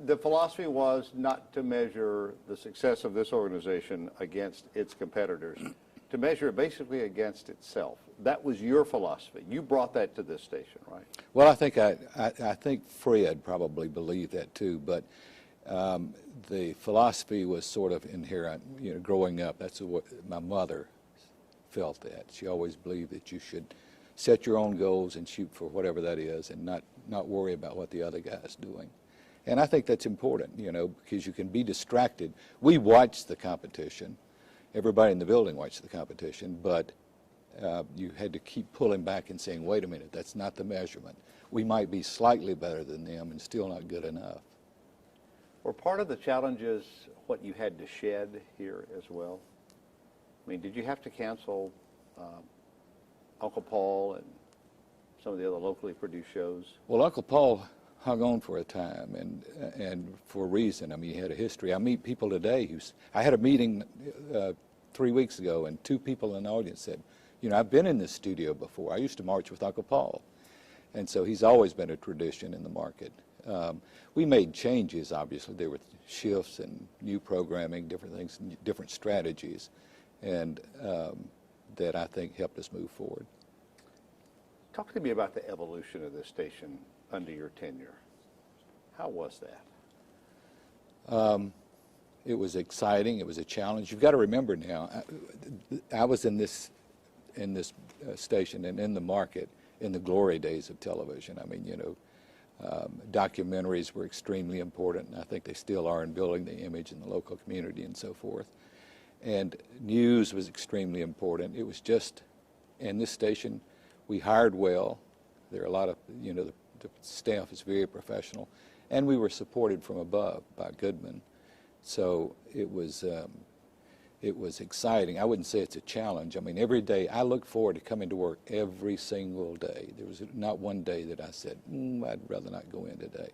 The philosophy was not to measure the success of this organization against its competitors, to measure it basically against itself. That was your philosophy. You brought that to this station, right? Well, I think Fred probably believed that too, but the philosophy was sort of inherent. You know, growing up, that's what my mother felt that. She always believed that you should set your own goals and shoot for whatever that is, and not worry about what the other guy's doing. And I think that's important, you know, because you can be distracted. We watched the competition. Everybody in the building watched the competition, but you had to keep pulling back and saying, wait a minute, that's not the measurement. We might be slightly better than them and still not good enough. Were part of the challenges what you had to shed here as well? I mean, did you have to cancel Uncle Paul and some of the other locally produced shows? Well, Uncle Paul hung on for a time, and for a reason. I mean, he had a history. I meet people today I had a meeting 3 weeks ago, and 2 people in the audience said, you know, I've been in this studio before. I used to march with Uncle Paul. And so he's always been a tradition in the market. We made changes, obviously. There were shifts and new programming, different things, different strategies, and that I think helped us move forward. Talk to me about the evolution of this station under your tenure. How was that? It was exciting. It was a challenge. You've got to remember now, I was in this station and in the market in the glory days of television. I mean, you know, documentaries were extremely important, and I think they still are in building the image in the local community and so forth. And news was extremely important. It was just, in this station, we hired well. There are a lot of, you know, the staff is very professional, and we were supported from above by Goodman. So it was exciting. I wouldn't say it's a challenge. I mean, every day I look forward to coming to work every single day. There was not one day that I said, I'd rather not go in today.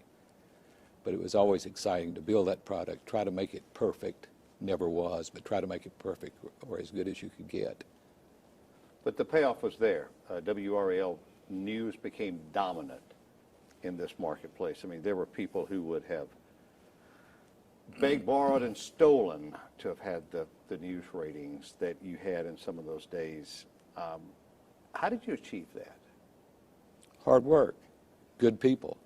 But it was always exciting to build that product, try to make it perfect. Never was, but try to make it perfect or as good as you could get. But the payoff was there. WRAL news became dominant in this marketplace. I mean, there were people who would have begged, borrowed, and stolen to have had the news ratings that you had in some of those days. How did you achieve that? Hard work, good people,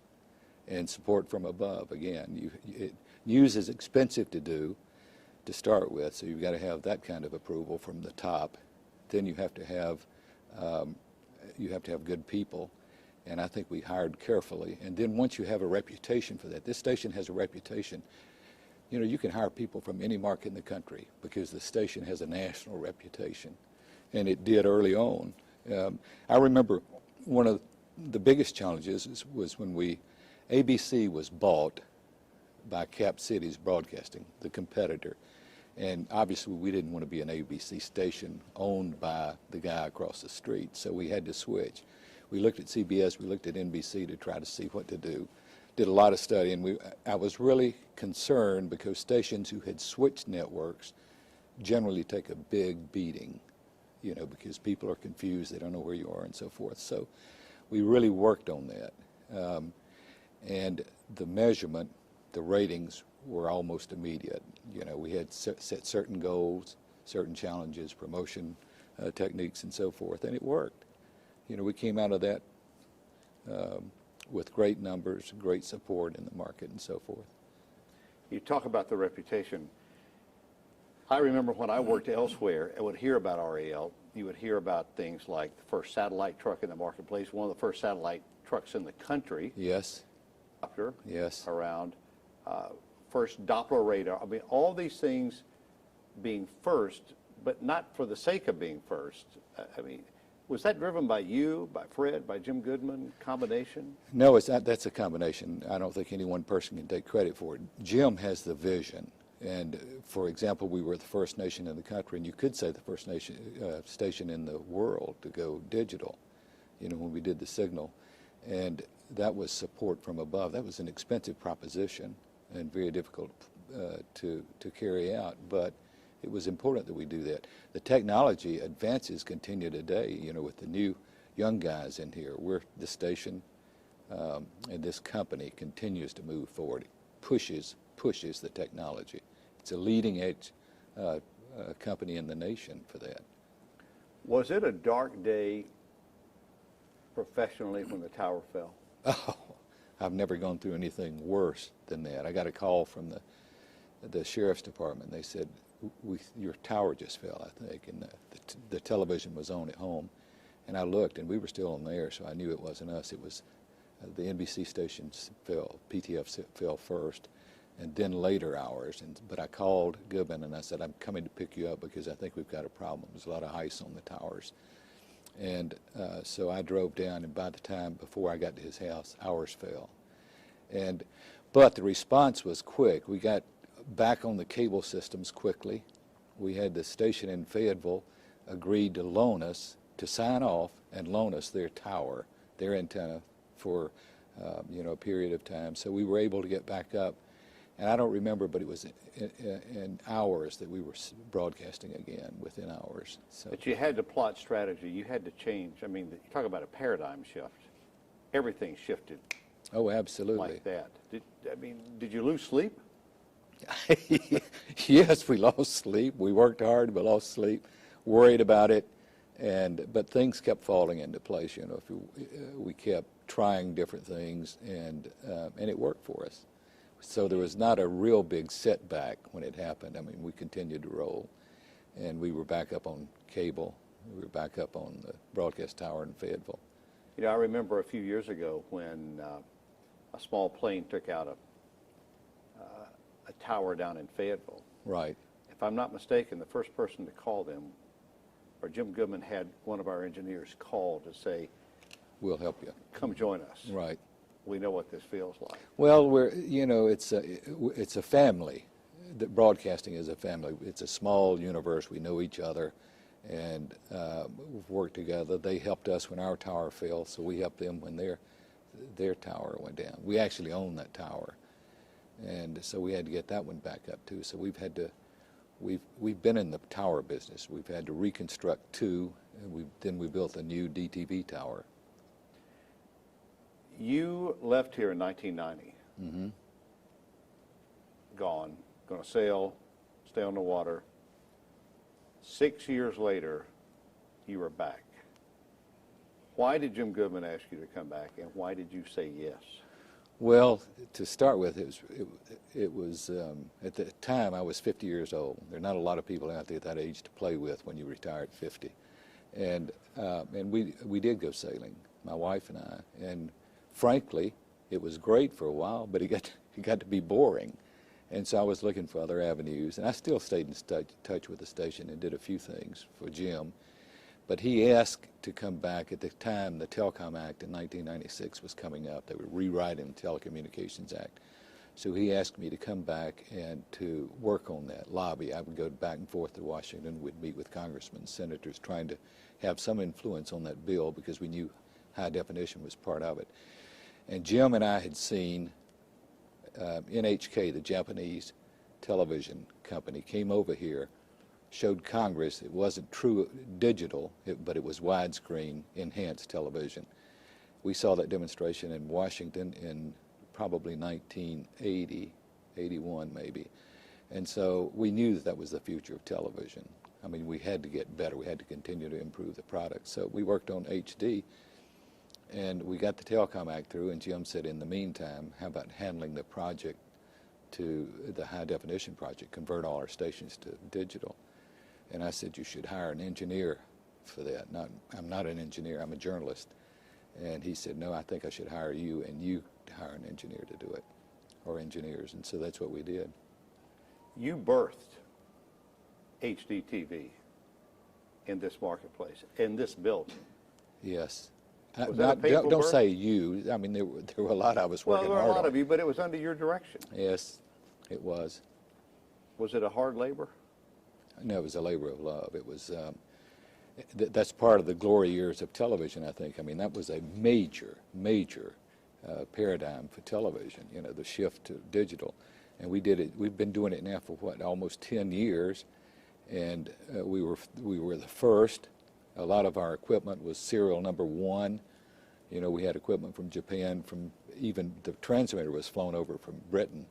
and support from above. Again, news is expensive to do to start with, so you've got to have that kind of approval from the top. Then you have to have good people, and I think we hired carefully. And then once you have a reputation for that, this station has a reputation. You know, you can hire people from any market in the country because the station has a national reputation, and it did early on. I remember one of the biggest challenges was when ABC was bought by Cap Cities Broadcasting, the competitor. And obviously we didn't want to be an ABC station owned by the guy across the street, so we had to switch. We looked at CBS, we looked at NBC to try to see what to do. Did a lot of study, and I was really concerned because stations who had switched networks generally take a big beating, you know, because people are confused, they don't know where you are and so forth. So we really worked on that. And the measurement, the ratings were almost immediate. You know, we had set certain goals, certain challenges, promotion techniques and so forth, and it worked. You know, we came out of that with great numbers, great support in the market and so forth. You talk about the reputation. I remember when I worked elsewhere and would hear about RAL, you would hear about things like the first satellite truck in the marketplace, one of the first satellite trucks in the country. Yes. Yes. Around. First Doppler radar. I mean, all these things being first, but not for the sake of being first. I mean, was that driven by you, by Fred, by Jim Goodman, combination? No, it's not. That's a combination. I don't think any one person can take credit for it. Jim has the vision. And, for example, we were the first nation in the country, and you could say the first station in the world to go digital, you know, when we did the signal. And that was support from above. That was an expensive proposition and very difficult to carry out, but it was important that we do that. The technology advances continue today, you know, with the new young guys in here. The station and this company continues to move forward pushes the technology. It's a leading edge company in the nation for that. Was it a dark day professionally when the tower fell? Oh, I've never gone through anything worse than that. I got a call from the sheriff's department. They said, your tower just fell, I think, and the television was on at home. And I looked, and we were still on the air, so I knew it wasn't us. It was the NBC stations fell, PTF fell first, and then later ours. But I called Goodman, and I said, I'm coming to pick you up because I think we've got a problem. There's a lot of ice on the towers. And so I drove down, and by the time, before I got to his house, ours fell. But the response was quick. We got back on the cable systems quickly. We had the station in Fayetteville agreed to loan us, to sign off and loan us their tower, their antenna for a period of time. So we were able to get back up. And I don't remember, but it was in hours that we were broadcasting again, within hours. So. But you had to plot strategy. You had to change. I mean, you talk about a paradigm shift. Everything shifted. Oh, absolutely. Like that. Did you lose sleep? Yes, we lost sleep. We worked hard, but lost sleep, worried about it. But things kept falling into place. We kept trying different things, and it worked for us. So there was not a real big setback when it happened. I mean, we continued to roll, and we were back up on cable. We were back up on the broadcast tower in Fayetteville. I remember a few years ago when a small plane took out a tower down in Fayetteville. Right. If I'm not mistaken, the first person to call them, or Jim Goodman had one of our engineers call to say, we'll help you. Come join us. Right. We know what this feels like. Well, it's a family. Broadcasting is a family. It's a small universe. We know each other, and we've worked together. They helped us when our tower fell, so we helped them when their tower went down. We actually own that tower, and so we had to get that one back up too. So we've been in the tower business. We've had to reconstruct two, and then we built a new DTV tower. You left here in 1990. Mm-hmm. Gone, going to sail, stay on the water. 6 years later, you were back. Why did Jim Goodman ask you to come back, and why did you say yes? Well, to start with, it was at the time I was 50 years old. There are not a lot of people out there at that age to play with when you retire at 50, and we did go sailing, my wife and I, and frankly, it was great for a while, but it got to be boring, and so I was looking for other avenues, and I still stayed in touch with the station and did a few things for Jim. But he asked to come back. At the time, the Telecom Act in 1996 was coming up. They were rewriting the Telecommunications Act. So he asked me to come back and to work on that, lobby. I would go back and forth to Washington. We'd meet with congressmen, senators, trying to have some influence on that bill because we knew high definition was part of it. And Jim and I had seen NHK, the Japanese television company, came over here, showed Congress it wasn't true digital, but it was widescreen enhanced television. We saw that demonstration in Washington in probably 1980, 81 maybe. And so we knew that was the future of television. I mean, we had to get better. We had to continue to improve the product. So we worked on HD, and we got the Telecom Act through, and Jim said, in the meantime, how about handling the project to the high definition project, convert all our stations to digital. And I said, you should hire an engineer for that. I'm not an engineer, I'm a journalist. And he said, no, I think I should hire you, and you hire an engineer to do it, or engineers. And so that's what we did. You birthed HDTV in this marketplace, in this building. Yes. Don't say you. I mean, there were a lot of us working hard on it. Well, there were a lot of you, but it was under your direction. Yes, it was. Was it a hard labor? No, it was a labor of love. It was, that's part of the glory years of television, I think. I mean, that was a major paradigm for television, the shift to digital. And we did it, we've been doing it now for almost 10 years. And we were the first. A lot of our equipment was serial number 1. We had equipment from Japan, even the transmitter was flown over from Britain.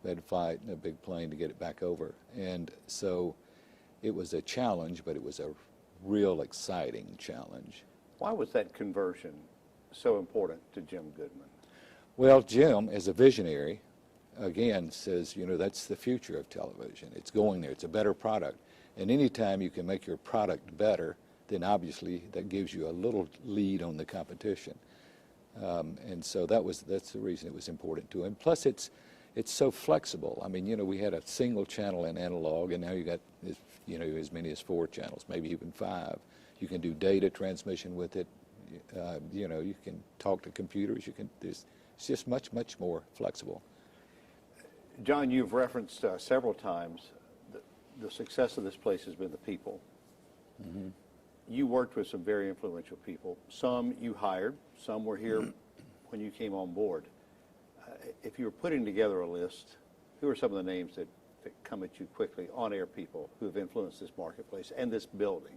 We had to fight in a big plane to get it back over. And so it was a challenge, but it was a real exciting challenge. Why was that conversion so important to Jim Goodman? Well, Jim, as a visionary, again, says, you know, that's the future of television. It's going there. It's a better product. And anytime you can make your product better, then obviously that gives you a little lead on the competition. And so that's the reason it was important to him. Plus, it's so flexible. I mean, you know, we had a single channel in analog, and now you got, you know, as many as 4 channels, maybe even 5. You can do data transmission with it. You know, you can talk to computers. It's just much, much more flexible. John, you've referenced several times the success of this place has been the people. Mm-hmm. You worked with some very influential people. Some you hired, some were here when you came on board. If you were putting together a list, who are some of the names that come at you quickly, on-air people who have influenced this marketplace and this building?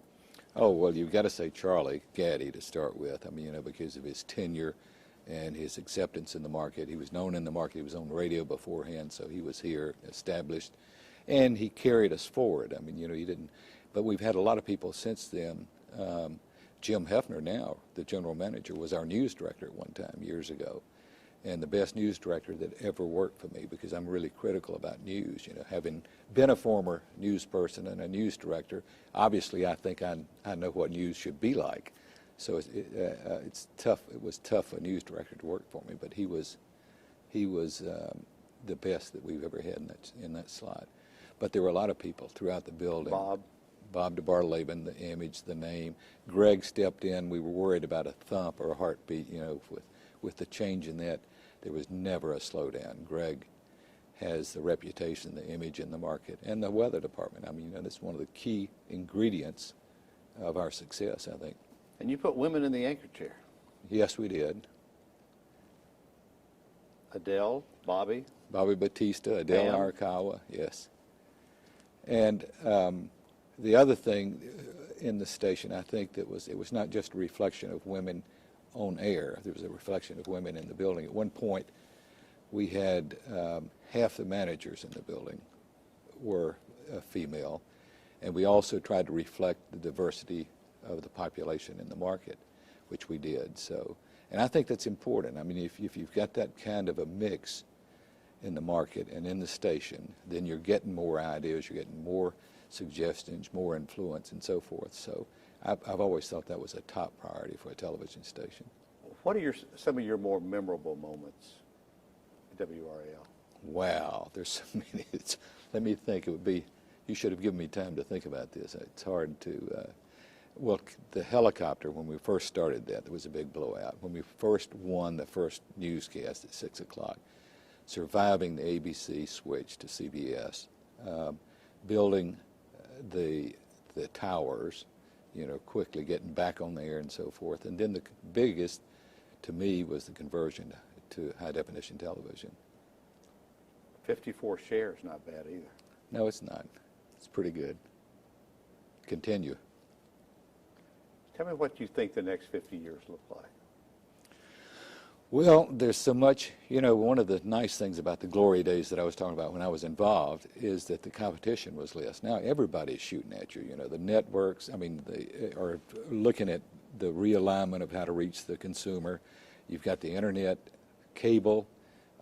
Oh, well, you've got to say Charlie Gaddy to start with. I mean, you know, because of his tenure and his acceptance in the market. He was known in the market. He was on radio beforehand, so he was here, established, and he carried us forward. I mean, you know, he didn't, but we've had a lot of people since then. Jim Hefner now, the general manager, was our news director at one time years ago, and the best news director that ever worked for me, because I'm really critical about news. You know, having been a former news person and a news director, obviously I think I know what news should be like. So it's tough. It was tough for a news director to work for me, but he was the best that we've ever had in that slot. But there were a lot of people throughout the building. Bob DeBartoleben, the image, the name. Greg stepped in. We were worried about a thump or a heartbeat. You know, with the change in that, there was never a slowdown. Greg has the reputation, the image in the market, and the weather department. I mean, you know, that's one of the key ingredients of our success, I think. And you put women in the anchor chair. Yes, we did. Adele, Bobby Batista, Adele Pam. Arakawa, yes. And the other thing in the station, I think, it was not just a reflection of women on air. There was a reflection of women in the building. At one point, we had half the managers in the building were female, and we also tried to reflect the diversity of the population in the market, which we did. So, and I think that's important. I mean, if you've got that kind of a mix in the market and in the station, then you're getting more ideas, you're getting more suggestions, more influence, and so forth. So I've always thought that was a top priority for a television station. What are some of your more memorable moments at WRAL? Wow, there's so many. Let me think. It would be, you should have given me time to think about this. It's hard to, well, the helicopter, when we first started that, there was a big blowout. When we first won the first newscast at 6 o'clock, surviving the ABC switch to CBS, building the towers, you know, quickly getting back on the air and so forth. And then the biggest, to me, was the conversion to high-definition television. 54 shares, not bad either. No, it's not. It's pretty good. Continue. Tell me what you think the next 50 years look like. Well, there's so much, you know, one of the nice things about the glory days that I was talking about when I was involved is that the competition was less. Now everybody's shooting at you, you know, the networks, I mean, they are looking at the realignment of how to reach the consumer. You've got the internet, cable,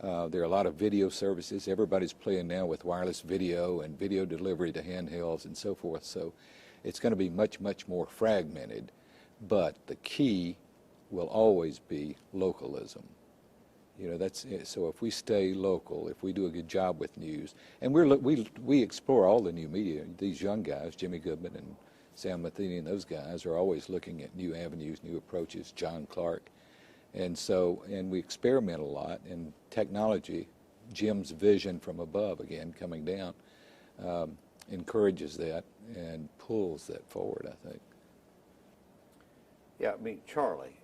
there are a lot of video services. Everybody's playing now with wireless video and video delivery to handhelds and so forth. So it's going to be much, much more fragmented, but the key will always be localism. You know, that's it. So if we stay local, if we do a good job with news, and we explore all the new media. These young guys, Jimmy Goodman and Sam Matheny and those guys are always looking at new avenues, new approaches, John Clark. And so, and we experiment a lot, and technology, Jim's vision from above, again, coming down, encourages that and pulls that forward, I think. Yeah, I mean, Charlie,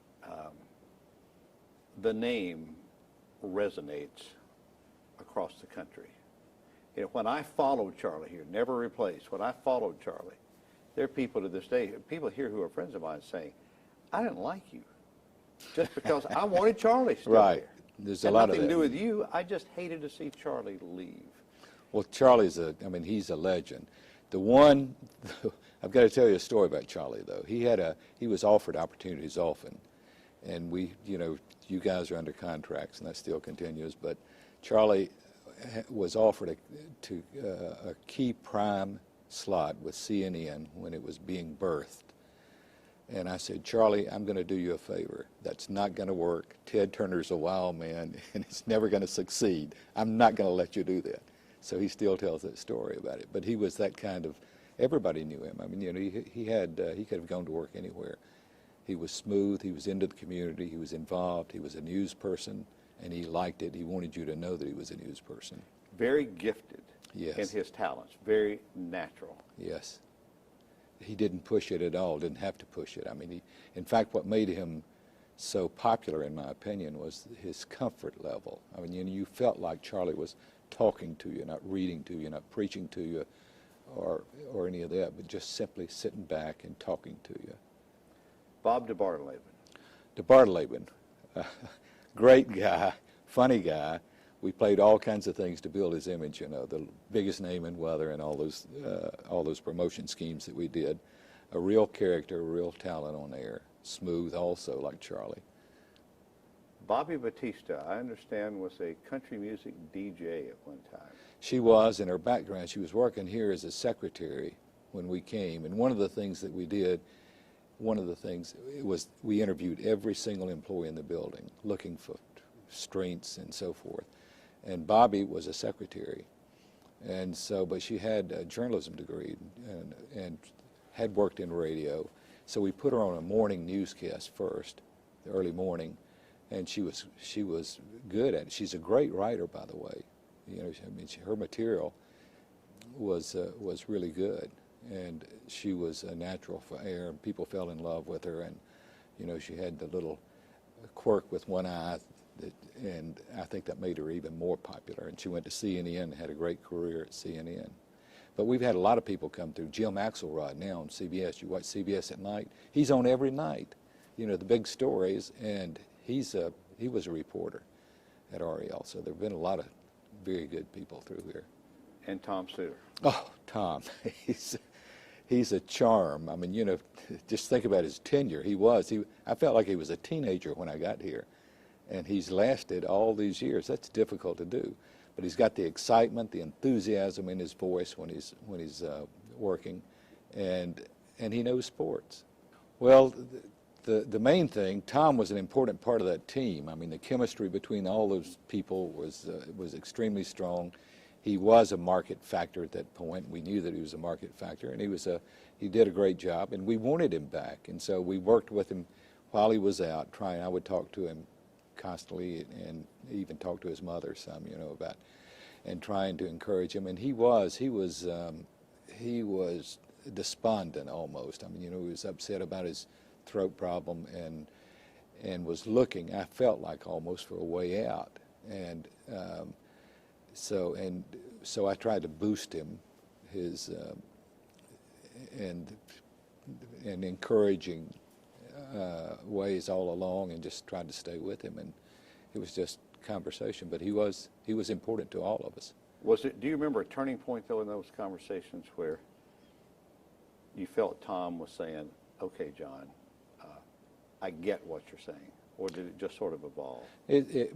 the name resonates across the country. You know, when I followed Charlie here, never replaced, when I followed Charlie, there are people to this day, people here who are friends of mine saying, I didn't like you just because I wanted Charlie still Right, here. There's a Had lot of nothing that. to do with you. I just hated to see Charlie leave. Well, Charlie's he's a legend. The one, I've got to tell you a story about Charlie, though. He was offered opportunities often, and you guys are under contracts, and that still continues, but Charlie was offered a key prime slot with CNN when it was being birthed. And I said, Charlie, I'm going to do you a favor. That's not going to work. Ted Turner's a wild man, and it's never going to succeed. I'm not going to let you do that. So he still tells that story about it. But he was that kind of, everybody knew him. I mean, he could have gone to work anywhere. He was smooth. He was into the community. He was involved. He was a news person, and he liked it. He wanted you to know that he was a news person. Very gifted Yes. in his talents. Very natural. Yes. He didn't push it at all, didn't have to push it. I mean, in fact, what made him so popular, in my opinion, was his comfort level. I mean, you felt like Charlie was talking to you, not reading to you, not preaching to you, or any of that, but just simply sitting back and talking to you. Bob DeBartoleben. DeBartoleben, great guy, funny guy. We played all kinds of things to build his image, the biggest name in weather and all those promotion schemes that we did. A real character, a real talent on air. Smooth also, like Charlie. Bobby Batista, I understand, was a country music DJ at one time. She was, in her background, she was working here as a secretary when we came. And one of the things that we did, was we interviewed every single employee in the building, looking for strengths and so forth. And Bobby was a secretary, and so, but she had a journalism degree and had worked in radio. So we put her on a morning newscast first, the early morning, and she was good at it. She's a great writer, by the way. Her material was really good, and she was a natural for air. And people fell in love with her, and she had the little quirk with one eye. And I think that made her even more popular. And she went to CNN and had a great career at CNN. But we've had a lot of people come through. Jim Axelrod now on CBS. You watch CBS at night. He's on every night, the big stories. And he was a reporter at RAL. So there have been a lot of very good people through here. And Tom Suter. Oh, Tom. He's a charm. I mean, just think about his tenure. I felt like he was a teenager when I got here. And he's lasted all these years. That's difficult to do, but he's got the excitement, the enthusiasm in his voice when he's working, and he knows sports. Well, the main thing, Tom was an important part of that team. I mean, the chemistry between all those people was extremely strong. He was a market factor at that point. We knew that he was a market factor, and he did a great job, and we wanted him back. And so we worked with him while he was out. I would talk to him constantly, and even talk to his mother some, about, and trying to encourage him. And he was despondent almost. I mean, he was upset about his throat problem and was looking, I felt like, almost for a way out. And so I tried to boost him, and encouraging ways all along, and just tried to stay with him. And it was just conversation, but he was important to all of us. Do you remember a turning point, though, in those conversations where you felt Tom was saying, okay, John, I get what you're saying? Or did it just sort of evolve?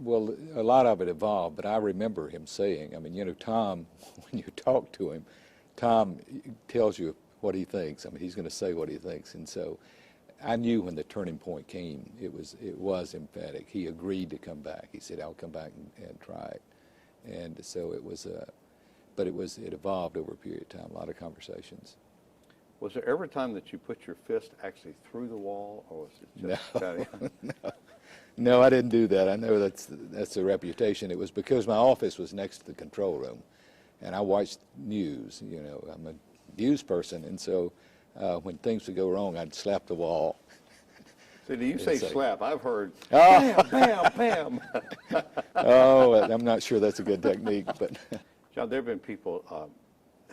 Well, a lot of it evolved, but I remember him saying, I mean, Tom, when you talk to him, Tom tells you what he thinks. I mean, he's going to say what he thinks. And so I knew when the turning point came, it was emphatic. He agreed to come back. He said, I'll come back and try it. And so it was, but it evolved over a period of time, a lot of conversations. Was there ever a time that you put your fist actually through the wall, or was it just No, I didn't do that. I know that's a reputation. It was because my office was next to the control room, and I watched news. I'm a news person, and so when things would go wrong, I'd slap the wall. So do you say slap? I've heard oh. bam, bam, bam. Oh, I'm not sure that's a good technique, but John, there have been people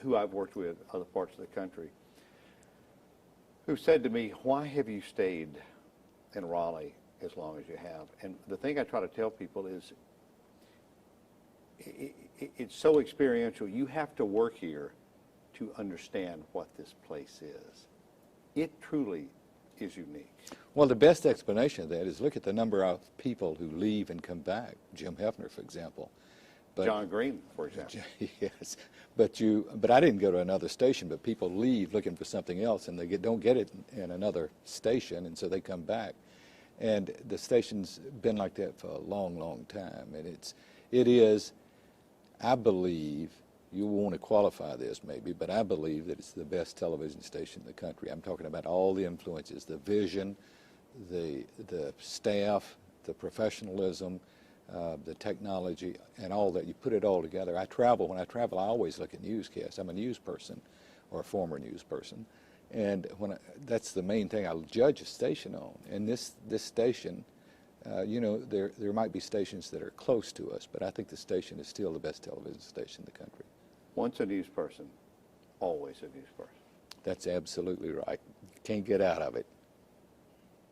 who I've worked with in other parts of the country who said to me, why have you stayed in Raleigh as long as you have. And the thing I try to tell people is it's so experiential. You have to work here to understand what this place is. It truly is unique. Well, the best explanation of that is look at the number of people who leave and come back. Jim Hefner, for example. But, John Green, for example. Yes, but I didn't go to another station. But people leave looking for something else, and they don't get it in another station, and so they come back. And the station's been like that for a long, long time. And it is, I believe, you want to qualify this maybe, but I believe that it's the best television station in the country. I'm talking about all the influences, the vision, the staff, the professionalism, the technology, and all that. You put it all together. When I travel, I always look at newscasts. I'm a news person, or a former news person, and that's the main thing I'll judge a station on. And this station, you know, there might be stations that are close to us, but I think the station is still the best television station in the country. Once a news person, always a news person. That's absolutely right. Can't get out of it.